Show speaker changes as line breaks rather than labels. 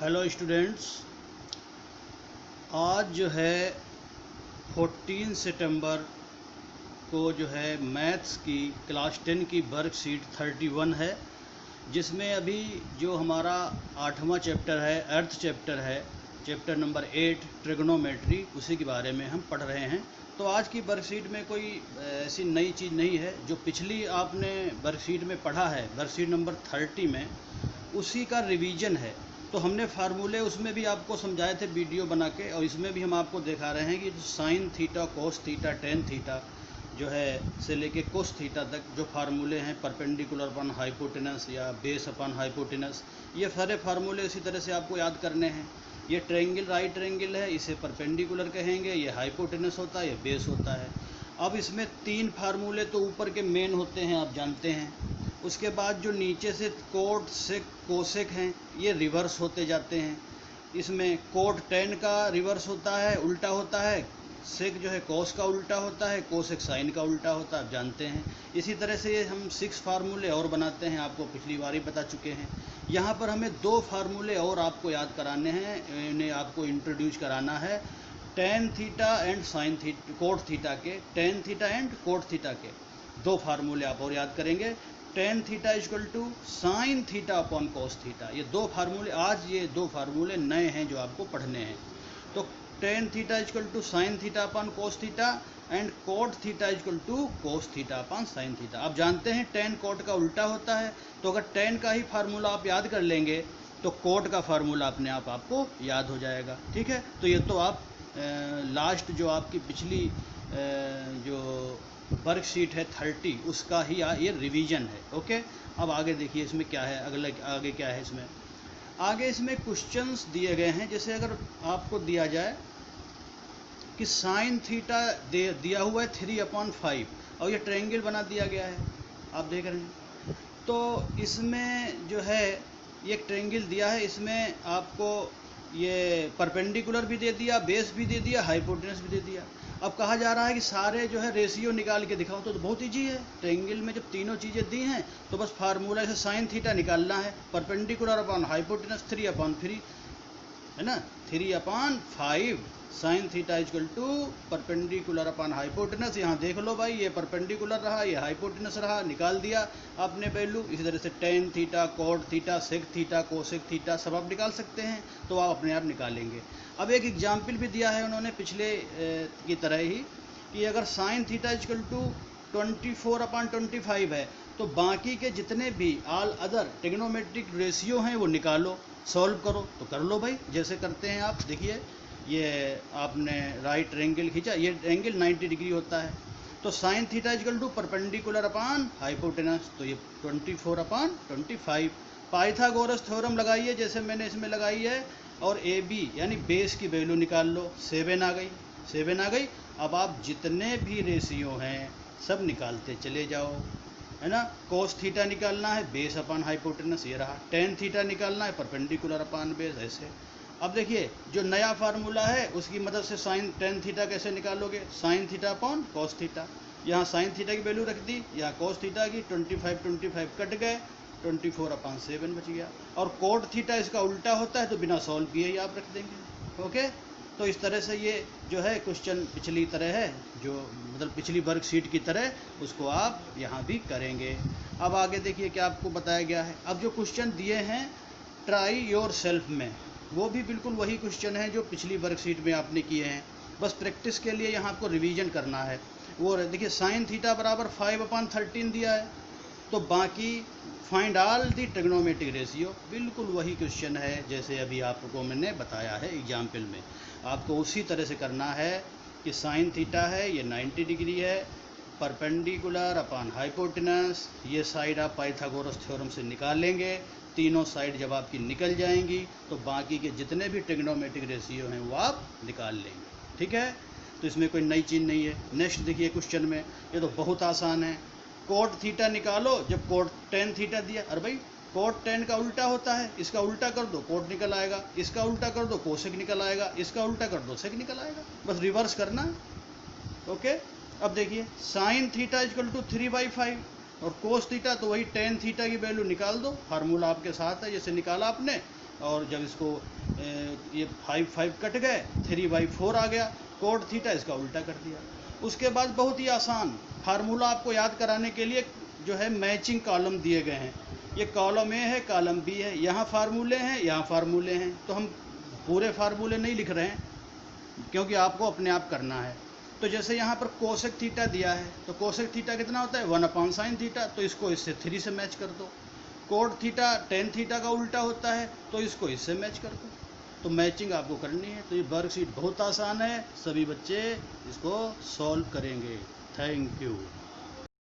Hello students, आज जो है 14 सितंबर को जो है मैथ्स की क्लास 10 की वर्कशीट 31 है, जिसमें अभी जो हमारा 8वां चैप्टर है, अर्थ चैप्टर है, चैप्टर नंबर 8 ट्रिग्नोमेट्री, उसी के बारे में हम पढ़ रहे हैं। तो आज की वर्कशीट में कोई ऐसी नई चीज़ नहीं है। जो पिछली आपने वर्कशीट में पढ़ा है, वर्कशीट नंबर 30 में, उसी का रिवीजन है। तो हमने फार्मूले उसमें भी आपको समझाए थे वीडियो बना के, और इसमें भी हम आपको दिखा रहे हैं कि sine theta, cos theta, tan theta जो है से लेके कोस थीटा तक जो फार्मूले हैं, परपेंडिकुलर अपन हाइपोटेनस या बेस अपन हाइपोटेनस, ये सारे फार्मूले इसी तरह से आपको याद करने हैं। ये ट्रायंगल राइट ट्रायंगल है, इसे परपेंडिकुलर कहेंगे, ये हाइपोटेनस होता है, ये बेस होता है। अब इसमें 3 फार्मूले तो ऊपर के मेन होते हैं, आप जानते हैं। उसके बाद जो नीचे से कोट सेक कोसेक हैं, ये रिवर्स होते जाते हैं। इसमें कोट टेन का रिवर्स होता है, उल्टा होता है। सेक जो है कोस का उल्टा होता है, कोसेक साइन का उल्टा होता है, आप जानते हैं। इसी तरह से ये हम 6 फार्मूले और बनाते हैं, आपको पिछली बार ही बता चुके हैं। यहाँ पर हमें 2 फार्मूले और आपको याद कराने हैं, इन्हें आपको इंट्रोड्यूस कराना है। Tan theta and sine theta, cot theta के, tan theta and cot theta के 2 फार्मूले आप और याद करेंगे। Tan theta is equal to sine theta upon cos theta, ये 2 फार्मूले, आज ये 2 फार्मूले नए हैं जो आपको पढ़ने हैं। तो tan theta is equal to sine theta upon cos theta and cot theta is equal to cos theta upon sine theta. आप जानते हैं टेन कोट का उल्टा होता है, तो अगर टेन का ही फार्मूला आप याद कर लेंगे तो कोट का फार्मूला अपने आप आपको याद हो जाएगा। ठीक है, तो ये तो आप लास्ट जो आपकी पिछली जो वर्कशीट है 30, उसका ही ये रिवीजन है। ओके, अब आगे देखिए इसमें क्या है, आगे क्या है इसमें। आगे इसमें क्वेश्चंस दिए गए हैं। जैसे अगर आपको दिया जाए कि साइन थीटा दिया हुआ है 3/5 और ये ट्रायंगल बना दिया गया है, आप देख रहे हैं। तो इसमें जो है ये ट्रायंगल दिया है, इसमें आपको ये परपेंडिकुलर भी दे दिया, बेस भी दे दिया, हाइपोटेनस भी दे दिया। अब कहा जा रहा है कि सारे जो है रेशियो निकाल के दिखाओ, तो बहुत ईजी है। ट्रायंगल में जब तीनों चीज़ें दी हैं तो बस फार्मूला से साइन थीटा निकालना है, परपेंडिकुलर अपॉन हाइपोटेनस 3/3 है ना, 3/5 sine theta is equal to perpendicular upon hypotenuse. यहाँ देख लो भाई, ये परपेंडिकुलर रहा, ये हाइपोटेनस रहा, निकाल दिया आपने वैल्यू। इसी तरह से tan theta, cot theta, sec theta, cosec theta सब आप निकाल सकते हैं, तो आप अपने आप निकालेंगे। अब एक एग्जाम्पल भी दिया है उन्होंने पिछले की तरह ही, कि अगर साइन थीटा इजक्वल टू 24/25 है, तो बाकी के जितने भी ऑल अदर ट्रिग्नोमेट्रिक रेशियो हैं वो निकालो, सॉल्व करो। तो कर लो भाई, जैसे करते हैं आप। देखिए ये आपने राइट एंगल खींचा, ये एंगल 90 डिग्री होता है, तो sine theta is equal to perpendicular upon hypotenuse, तो ये 24/25। पाइथागोरस थ्योरम लगाइए, जैसे मैंने इसमें लगाई है, और ए बी यानी बेस की वैल्यू निकाल लो। 7 आ गई, 7 आ गई। अब आप जितने भी रेशियो हैं सब निकालते चले जाओ, है ना। कोस थीटा निकालना है, बेस अपॉन हाइपोटेनस, ये रहा। टेन थीटा निकालना है, परपेंडिकुलर अपॉन बेस, ऐसे। अब देखिए जो नया फार्मूला है उसकी मदद से साइन टेन थीटा कैसे निकालोगे, sign theta upon cos theta. यहाँ साइन थीटा की वैल्यू रख दी, यहाँ कोस थीटा की, 25 कट गए, 24/7 बच गया। और कोट थीटा इसका उल्टा होता है, तो बिना सॉल्व किए ही आप रख देंगे। ओके, तो इस तरह से ये जो है क्वेश्चन पिछली तरह है, जो मतलब पिछली वर्कशीट की तरह, उसको आप यहाँ भी करेंगे। अब आगे देखिए क्या आपको बताया गया है। अब जो क्वेश्चन दिए हैं ट्राई योर सेल्फ में, वो भी बिल्कुल वही क्वेश्चन है जो पिछली वर्कशीट में आपने किए हैं, बस प्रैक्टिस के लिए यहाँ आपको रिवीजन करना है। वो देखिए साइन थीटा बराबर 5/13 दिया है, तो बाकी find all the trigonometric ratio, बिल्कुल वही क्वेश्चन है जैसे अभी आपको मैंने बताया है एग्जाम्पल में। आपको उसी तरह से करना है कि साइन थीटा है, ये 90 डिग्री है, परपेंडिकुलर अपॉन हाइपोटेनस, ये साइड आप पाइथागोरस थ्योरम से निकालेंगे। तीनों साइड जब आपकी निकल जाएंगी तो बाकी के जितने भी ट्रिग्नोमेट्रिक रेशियो हैं वो आप निकाल लेंगे। ठीक है, तो इसमें कोई नई चीज़ नहीं है। नेक्स्ट देखिए क्वेश्चन में, ये तो बहुत आसान है। कोट थीटा निकालो, जब कोट टेन थीटा दिया, अरे भाई कोट टेन का उल्टा होता है, इसका उल्टा कर दो कोट निकल आएगा, इसका उल्टा कर दो कोसेक निकल आएगा, इसका उल्टा कर दो सेक निकल आएगा, बस रिवर्स करना है। ओके, अब देखिए साइन थीटा इजकल टू 3/5 और कोस थीटा, तो वही टेन थीटा की वैल्यू निकाल दो, फार्मूला आपके साथ है, जैसे निकाला आपने और जब इसको ये 5 कट गए, 3/4 आ गया, कोड थीटा इसका उल्टा कर दिया। उसके बाद बहुत ही आसान फार्मूला आपको याद कराने के लिए जो है मैचिंग कॉलम दिए गए हैं। ये कॉलम ए है, कॉलम बी है, यहाँ फार्मूले हैं, यहाँ फार्मूले हैं। तो हम पूरे फार्मूले नहीं लिख रहे हैं क्योंकि आपको अपने आप करना है। तो जैसे यहाँ पर कोसेक थीटा दिया है, तो कोसेक थीटा कितना होता है 1/sin थीटा, तो इसको इससे 3 से मैच कर दो। कोड थीटा टेन थीटा का उल्टा होता है, तो इसको इससे मैच कर दो। तो मैचिंग आपको करनी है। तो ये वर्कशीट बहुत आसान है, सभी बच्चे इसको सॉल्व करेंगे। Thank you.